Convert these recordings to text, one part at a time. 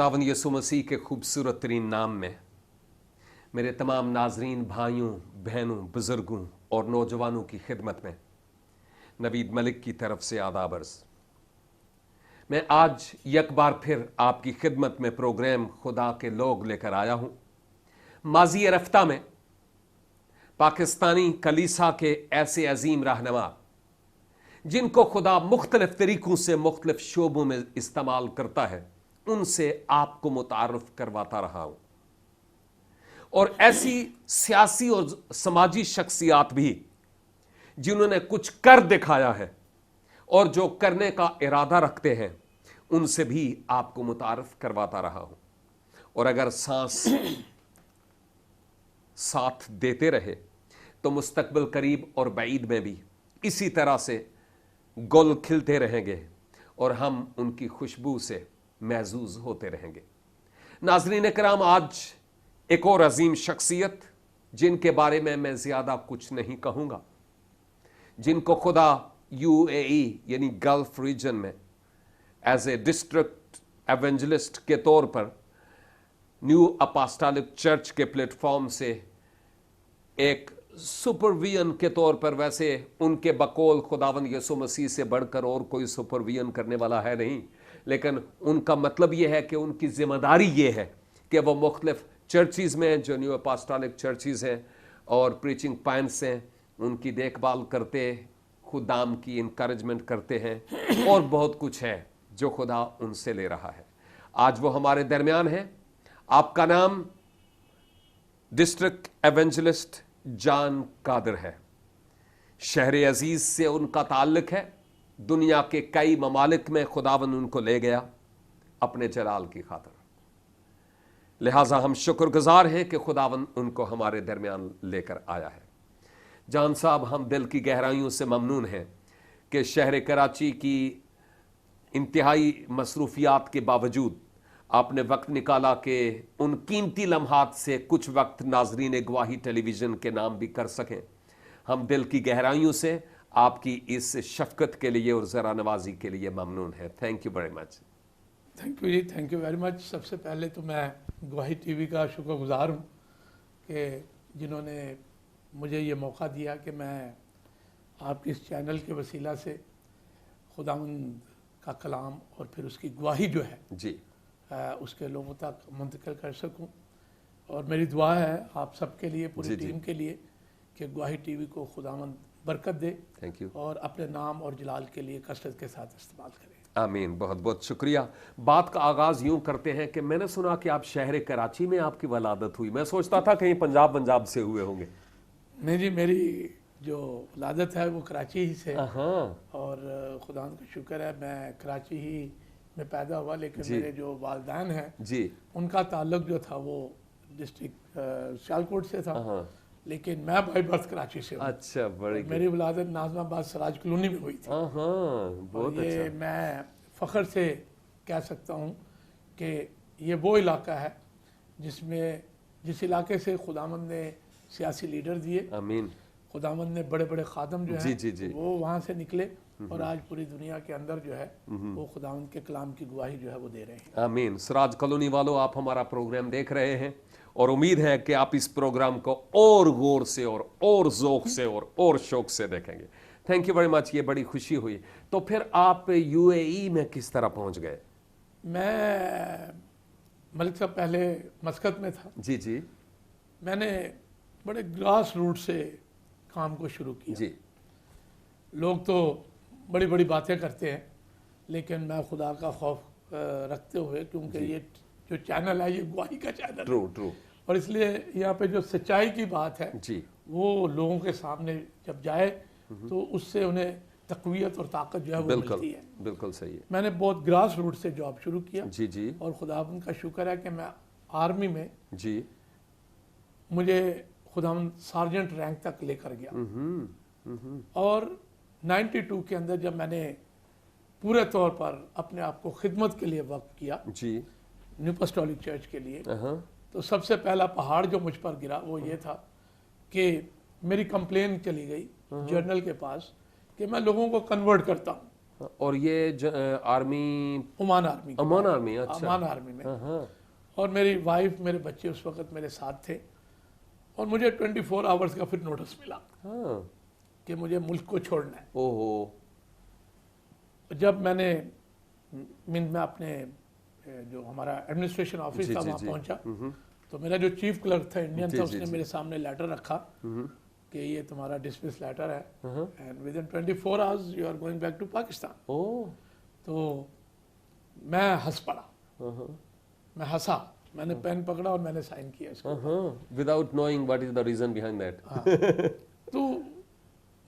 खुदावंद यीशु मसीह के खूबसूरत तरीन नाम में मेरे तमाम नाजरीन भाइयों, बहनों, बुजुर्गों और नौजवानों की खिदमत में नवीद मलिक की तरफ से आदाब अर्ज़। मैं आज एक बार फिर आपकी खिदमत में प्रोग्राम खुदा के लोग लेकर आया हूं। माजी रफ्ता में पाकिस्तानी कलीसा के ऐसे अजीम रहनुमा जिनको खुदा मुख्तलिफ तरीकों से मुख्तलिफ शोबों में इस्तेमाल करता है, उनसे आपको मुतारफ करवाता रहा हूं। और ऐसी सियासी और समाजी शख्सियात भी जिन्होंने कुछ कर दिखाया है और जो करने का इरादा रखते हैं, उनसे भी आपको मुतारफ करवाता रहा हूं। और अगर सांस साथ देते रहे तो मुस्तकबिल करीब और बईद में भी इसी तरह से गुल खिलते रहेंगे और हम उनकी खुशबू से महजूज होते रहेंगे। नाज़रीन कराम, आज एक और अजीम शख्सियत जिनके बारे में मैं ज्यादा कुछ नहीं कहूंगा, जिनको खुदा UAE यानी गल्फ रीजन में एज ए डिस्ट्रिक्ट एवेंजलिस्ट के तौर पर न्यू अपोस्टोलिक चर्च के प्लेटफॉर्म से एक सुपरविजन के तौर पर, वैसे उनके बकौल खुदावंद यीशु मसीह से बढ़कर और कोई सुपरविजन करने वाला है नहीं, लेकिन उनका मतलब यह है कि उनकी जिम्मेदारी यह है कि वह मुख्तलिफ चर्चिज़ में, जो न्यू अपोस्टोलिक चर्चिज़ हैं और प्रीचिंग पॉइंट्स हैं, उनकी देखभाल करते, खुदाम की इंकरेजमेंट करते हैं और बहुत कुछ है जो खुदा उनसे ले रहा है। आज वो हमारे दरमियान है। आपका नाम डिस्ट्रिक्ट एवेंजलिस्ट जान कादर है। शहर अजीज से उनका ताल्लुक है। दुनिया के कई ममालिक में खुदावन उनको ले गया अपने जलाल की खातिर। लिहाजा हम शुक्रगुजार हैं कि खुदावन उनको हमारे दरमियान लेकर आया है। जान साहब, हम दिल की गहराइयों से ममनून हैं कि शहर कराची की इंतहाई मसरूफियात के बावजूद आपने वक्त निकाला कि उन कीमती लम्हात से कुछ वक्त नाजरीन गवाही टेलीविज़न के नाम भी कर सकें। हम दिल की गहराइयों से आपकी इस शफकत के लिए और ज़रा नवाजी के लिए ममनून है। Thank you very much. Thank you जी, थैंक यू वेरी मच। सबसे पहले तो मैं गवाही टीवी का शुक्रगुजार हूँ कि जिन्होंने मुझे ये मौका दिया कि मैं आपके इस चैनल के वसीला से खुदावंद का कलाम और फिर उसकी गवाही जो है जी उसके लोगों तक मुंतकिल कर सकूं। और मेरी दुआ है आप सबके लिए, पूरी टीम के लिए, कि गवाही टीवी को खुदावंद बरकत दे। Thank you. और अपने नाम और जलाल के लिए कसरत के साथ इस्तेमाल करें। आमीन। बहुत बहुत शुक्रिया। बात का आगाज़ यूं करते हैं कि मैंने सुना कि आप शहर कराची में आपकी वलादत हुई। मैं सोचता था कहीं पंजाब से हुए होंगे। नहीं जी, मेरी जो वलादत है वो कराची ही से। और खुदा का शुक्र है मैं कराची ही में पैदा हुआ, लेकिन मेरे जो वालिदैन हैं जी, उनका ताल्लुक जो था वो डिस्ट्रिक्ट सियालकोट से था, लेकिन मैं बाई बर्थ कराची से हूँ। अच्छा, बड़ी मेरी वलादत नाजमाबाद सराज कॉलोनी में हुई थी। बहुत ये अच्छा। मैं फ़ख्र से कह सकता हूँ कि ये वो इलाका है जिस इलाके से खुदावंद ने सियासी लीडर दिए। आमीन। खुदावंद ने बड़े बड़े खादम जो जी, जी, जी। है वो वहाँ से निकले और आज पूरी दुनिया के अंदर जो है वो खुदावंद के कलाम की गवाही जो है वो दे रहे हैं। आमीन। सराज कॉलोनी वालों, आप हमारा प्रोग्राम देख रहे हैं और उम्मीद है कि आप इस प्रोग्राम को और गौर से और ज़ौक़ से और शौक़ से देखेंगे। Thank you very much. ये बड़ी खुशी हुई। तो फिर आप UAE में किस तरह पहुंच गए? मैं मलिक साहब पहले मस्कत में था। जी जी। मैंने बड़े ग्रास रूट से काम को शुरू किया जी। लोग तो बड़ी बड़ी बातें करते हैं, लेकिन मैं खुदा का खौफ रखते हुए, क्योंकि ये जो चैनल है ये गवाही का चैनल ट्रू ट्रू, और इसलिए यहाँ पे जो सच्चाई की बात है जी, वो लोगों के सामने जब जाए तो उससे उन्हें तक़वियत और ताकत जो है वो मिलती है। बिल्कुल सही है। मैंने बहुत ग्रास रूट से जॉब शुरू किया। जी जी। और खुदावंद का शुक्र है कि मैं आर्मी में जी मुझे खुदावंद सार्जेंट रैंक तक लेकर गया। और 92 के अंदर जब मैंने पूरे तौर पर अपने आप को खिदमत के लिए वक्त किया जी न्यू अपोस्टोलिक चर्च के लिए, तो सबसे पहला पहाड़ जो मुझ पर गिरा वो ये था कि मेरी कंप्लेन चली गई जर्नल के पास कि मैं लोगों को कन्वर्ट करता हूँ और ये आर्मी, ओमान आर्मी की अमान बात है। आर्मी, अच्छा। ओमान आर्मी में। हाँ हाँ और मेरी वाइफ, मेरे बच्चे उस वक्त मेरे साथ थे, और मुझे 24 आवर्स का फिर नोटिस मिला हाँ। कि मुझे मुल्क को छोड़ना है। ओहो। जब मैंने मैं अपने जो हमारा एडमिनिस्ट्रेशन ऑफिस जी था जी वहाँ जी। पहुँचा, तो मेरा जो चीफ क्लर्क था इंडियन जी, था, जी, उसने जी। मेरे सामने लेटर रखा कि ये तुम्हारा डिसमिस लेटर है, हाँ। And within 24 hours you are going back to Pakistan. Oh. तो मैं हंस पड़ा, हाँ मैं हंसा, मैंने पेन पकड़ा और मैंने साइन किया इसको। हाँ, without knowing what is the reason behind that. हाँ, तो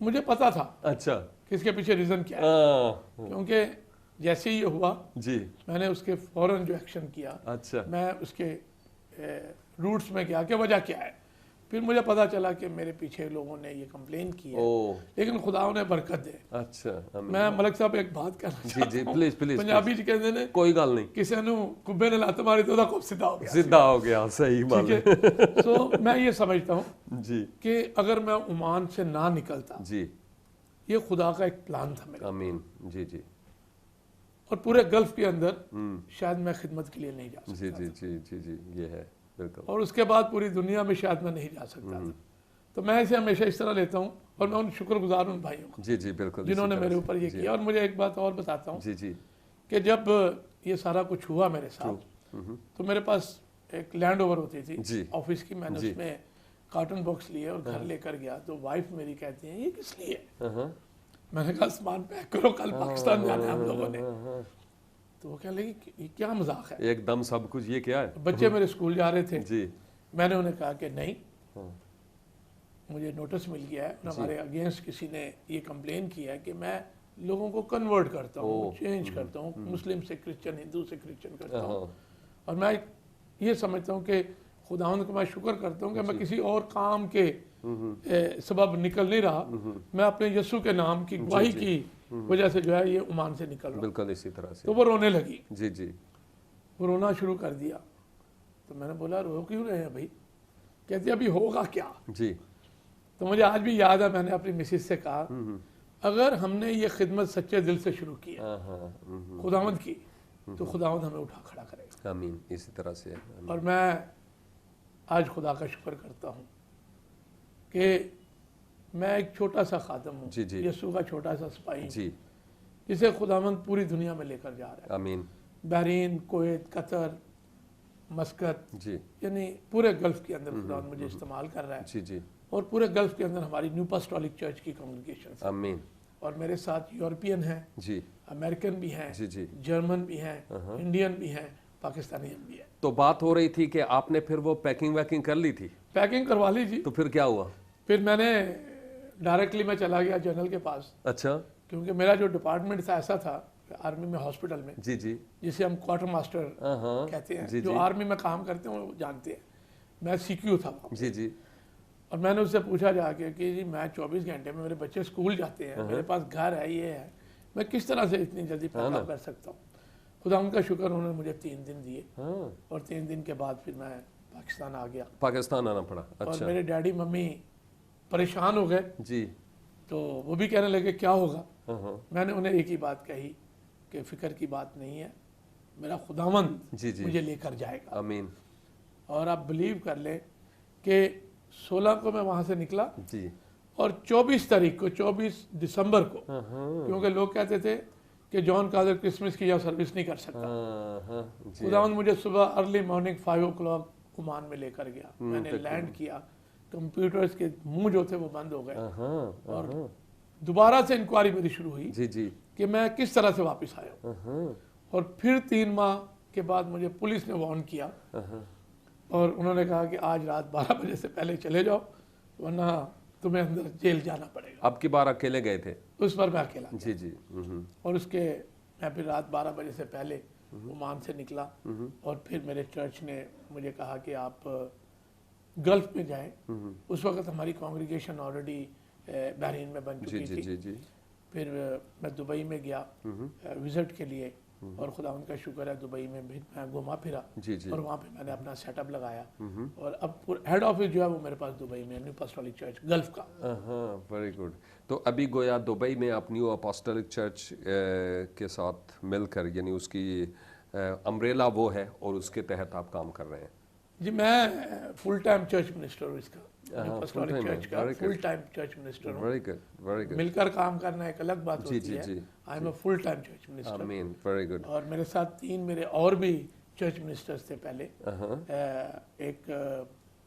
मुझे पता था अच्छा। कि इसके पीछे रीज़न क्या है, हाँ, क्योंकि जैसे ही ये हुआ जी। मैंने उसके फौरन जो एक्शन किया, अच्छा। मैं उसके रूट्स में गया कि वजह क्या है। फिर मुझे पता चला कि मेरे पीछे लोगों ने ये कंप्लेन की है, ओह। लेकिन खुदा ने बरकत दे। अच्छा। मैं मलिक साहब एक बात करना जी चाहता जी, हूं। Please please. पंजाबी जी कहते ने कोई गल नहीं, किसी ने कुब्बे ने लत मारी तो खूब सीधा हो गया। सीधा हो गया, सही बात ठीक है। है। सो मैं ये समझता हूँ जी कि अगर मैं ओमान से ना निकलता, जी। ये खुदा का एक प्लान था मेरा, आमीन। जी जी। और पूरे गल्फ के अंदर हम्म। शायद मैं खिदमत के लिए नहीं जा जी सकता जी था। जी जी जी, ये है बिल्कुल। और उसके बाद पूरी दुनिया में शायद मैं नहीं जा सकता था। तो मैं इसे हमेशा इस तरह लेता हूँ, और मैं उन शुक्रगुजार उन भाइयों का जी जी बिल्कुल, जिन्होंने इसी मेरे तरह ऊपर से। ये जी। किया। और मुझे एक बात और बताता हूँ जी जी। कि जब ये सारा कुछ हुआ मेरे साथ, तो मेरे पास एक लैंड ओवर होती जी। थी ऑफिस की, मैंने जी। उसमें कार्टन बॉक्स लिए और घर लेकर गया। तो वाइफ मेरी कहती है ये किस लिए है? हाँ मैंने कहा सामान पैक करो, कल पाकिस्तान जाना है हम लोगों ने। हाँ हाँ। तो वो कहने लगी कि ये क्या मजाक है, एकदम सब कुछ ये क्या है? बच्चे मेरे स्कूल जा रहे थे। जी। मैंने उन्हें कहा कि नहीं, हाँ। मुझे नोटिस मिल गया है और जी। हमारे अगेंस्ट किसी ने ये कंप्लेन किया है कि मैं लोगों को कन्वर्ट करता हूँ, ओह। चेंज करता हूँ, मुस्लिम से क्रिश्चियन, हिंदू से क्रिश्चियन करता हूँ। हाँ। और मैं ये समझता हूँ कि खुदावंद को मैं शुक्र करता हूँ कि मैं किसी और काम के सबब निकल नहीं रहा, मैं अपने यीशु के नाम की गवाही जी। की वजह से जो है ये ओमान से निकल रहा हूँ। बिल्कुल इसी तरह से। तो वो रोने लगी, जी जी। वो रोना शुरू कर दिया। तो मैंने बोला रो क्यों रहे हैं भाई? कहती अभी होगा क्या? जी। तो मुझे आज भी याद है, मैंने अपनी मिसिस से कहा अगर हमने ये खिदमत सच्चे दिल से शुरू की है हाँ हाँ। खुदावंद की, तो खुदावंद हमें उठा खड़ा करेगा। आमीन, इसी तरह से। आमीन। और मैं आज खुदा का शुक्र करता हूँ कि मैं एक छोटा सा खादम हूँ, जी, जी। यीशु का छोटा सा सिपाही हूँ, जी। जिसे खुदावंद पूरी दुनिया में लेकर जा रहा है। आमीन। बहरीन, कुवैत, कतर, मस्कत, जी यानी पूरे गल्फ के अंदर खुदावंद मुझे इस्तेमाल कर रहा है। जी जी। और पूरे गल्फ के अंदर हमारी न्यू अपोस्टोलिक चर्च की कांग्रेगेशन, आमीन। और मेरे साथ यूरोपियन हैं, जी अमेरिकन भी हैं, जी जी। जर्मन भी हैं, इंडियन भी हैं, पाकिस्तानियन भी हैं। तो बात हो रही थी कि आपने फिर वो पैकिंग वैकिंग कर ली थी, पैकिंग करवा ली जी। तो फिर क्या हुआ? फिर मैंने डायरेक्टली मैं चला गया जनरल के पास, अच्छा। क्योंकि मेरा जो डिपार्टमेंट था ऐसा था आर्मी में, हॉस्पिटल में, जी जी। जिसे हम क्वार्टर मास्टर हाँ कहते हैं, जी जो जी। आर्मी में काम करते हैं वो जानते हैं। मैं सीक्यू था वहाँ। जी जी। और मैंने उससे पूछा जाके कि जी मैं 24 घंटे में, मेरे बच्चे स्कूल जाते हैं, मेरे पास घर है, ये है, मैं किस तरह से इतनी जल्दी पैकअप कर सकता हूँ? खुदा उनका शुक्र, उन्होंने मुझे 3 दिन दिए, हाँ, और 3 दिन के बाद फिर मैं पाकिस्तान आ गया। पाकिस्तान आना पड़ा। और अच्छा। मेरे डैडी मम्मी परेशान हो गए, जी। तो वो भी कहने लगे क्या होगा? हाँ। मैंने उन्हें एक ही बात कही कि फ़िक्र की बात नहीं है, मेरा खुदावंद जी जी। मुझे लेकर जाएगा। आमीन। और आप बिलीव कर लें कि 16 को मैं वहाँ से निकला, जी। और 24 तारीख को, 24 दिसंबर को, हाँ हाँ क्योंकि लोग कहते थे कि जॉन कादर क्रिसमस की या सर्विस नहीं कर सकता, हाँ। जी। खुदावंद मुझे सुबह अर्ली मॉर्निंग 5 o'clock ओमान में लेकर गया। मैंने लैंड किया, कंप्यूटर्स के मुंह जो थे वो बंद हो गए, हाँ और दोबारा से इंक्वायरी मेरी शुरू हुई जी जी। कि मैं किस तरह से वापस आया हूँ। हाँ और फिर 3 माह के बाद मुझे पुलिस ने वार्न किया, और उन्होंने कहा कि आज रात 12 बजे से पहले चले जाओ, वरना तुम्हें अंदर जेल जाना पड़ेगा। अब की बार अकेले गए थे? उस पर मैं अकेला गया। जी जी। और उसके मैं फिर रात 12 बजे से पहले ओमान से निकला, और फिर मेरे चर्च ने मुझे कहा कि आप गल्फ में जाएं। उस वक्त हमारी कांग्रेगेशन ऑलरेडी बहरीन में बन जी चुकी जी थी। जी जी। फिर मैं दुबई में गया विजिट के लिए, और खुदा उनका शुक्र है दुबई में भी मैं घुमा फिरा जी जी और वहाँ पे मैंने अपना सेटअप लगाया और अब हेड ऑफिस जो है वो मेरे पास दुबई में न्यू अपोस्टोलिक चर्च गल्फ का। हाँ, वेरी गुड। तो अभी गोया दुबई में आप न्यू अपोस्टोलिक चर्च के साथ मिलकर, यानी उसकी अम्ब्रेला वो है और उसके तहत आप काम कर रहे हैं। जी मैं फुल टाइम चर्च मिनिस्टर हूँ इसका, न्यू अपोस्टोलिक full-time चर्च है, का very good. Full time church minister हूँ। Very good, very good. मिलकर काम करना एक अलग बात जी, होती जी, है। जी, I am a full time church minister आमीन, वेरी गुड। और मेरे साथ 3 मेरे और भी चर्च मिनिस्टर्स थे पहले। एक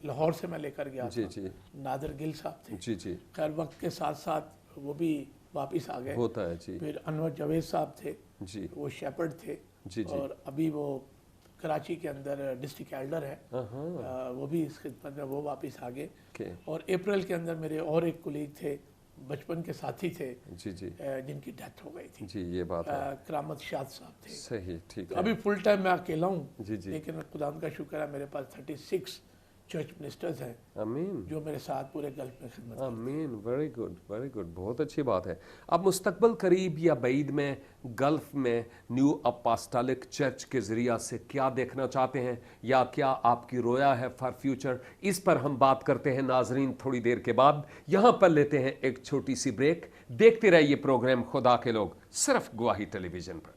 लाहौर से मैं लेकर गया जी था, जी नादर गिल साहब थे। जी जी, खैर वक्त के साथ साथ वो भी वापस आ गए। होता है जी फिर अनवर जावेद साहब थे, जी वो शेपर्ड थे जी जी। और अभी वो कराची के अंदर डिस्ट्रिक्ट एल्डर है। वो भी इस खिदमत में वो वापस आ गए। ओके, और अप्रैल के अंदर मेरे और एक कुलीग थे, बचपन के साथी थे, जी जी जिनकी डेथ हो गई थी। जी, ये बात है। करामत शाद साहब थे। सही, ठीक तो है। अभी फुल टाइम मैं अकेला हूँ, जी जी, लेकिन खुदा का शुक्र है मेरे पास 36 चर्च मिनिस्टर्स हैं आमीन जो मेरे साथ पूरे गल्फ में खिदमत करते हैं। आमीन, वेरी गुड, वेरी गुड, बहुत अच्छी बात है। अब मुस्तकबिल करीब या बईद में गल्फ में न्यू अपोस्टोलिक चर्च के ज़रिया से क्या देखना चाहते हैं, या क्या आपकी रोया है फॉर फ्यूचर, इस पर हम बात करते हैं नाजरीन थोड़ी देर के बाद। यहाँ पर लेते हैं एक छोटी सी ब्रेक। देखते रहिए प्रोग्राम खुदा के लोग सिर्फ गवाही टेलीविज़न पर।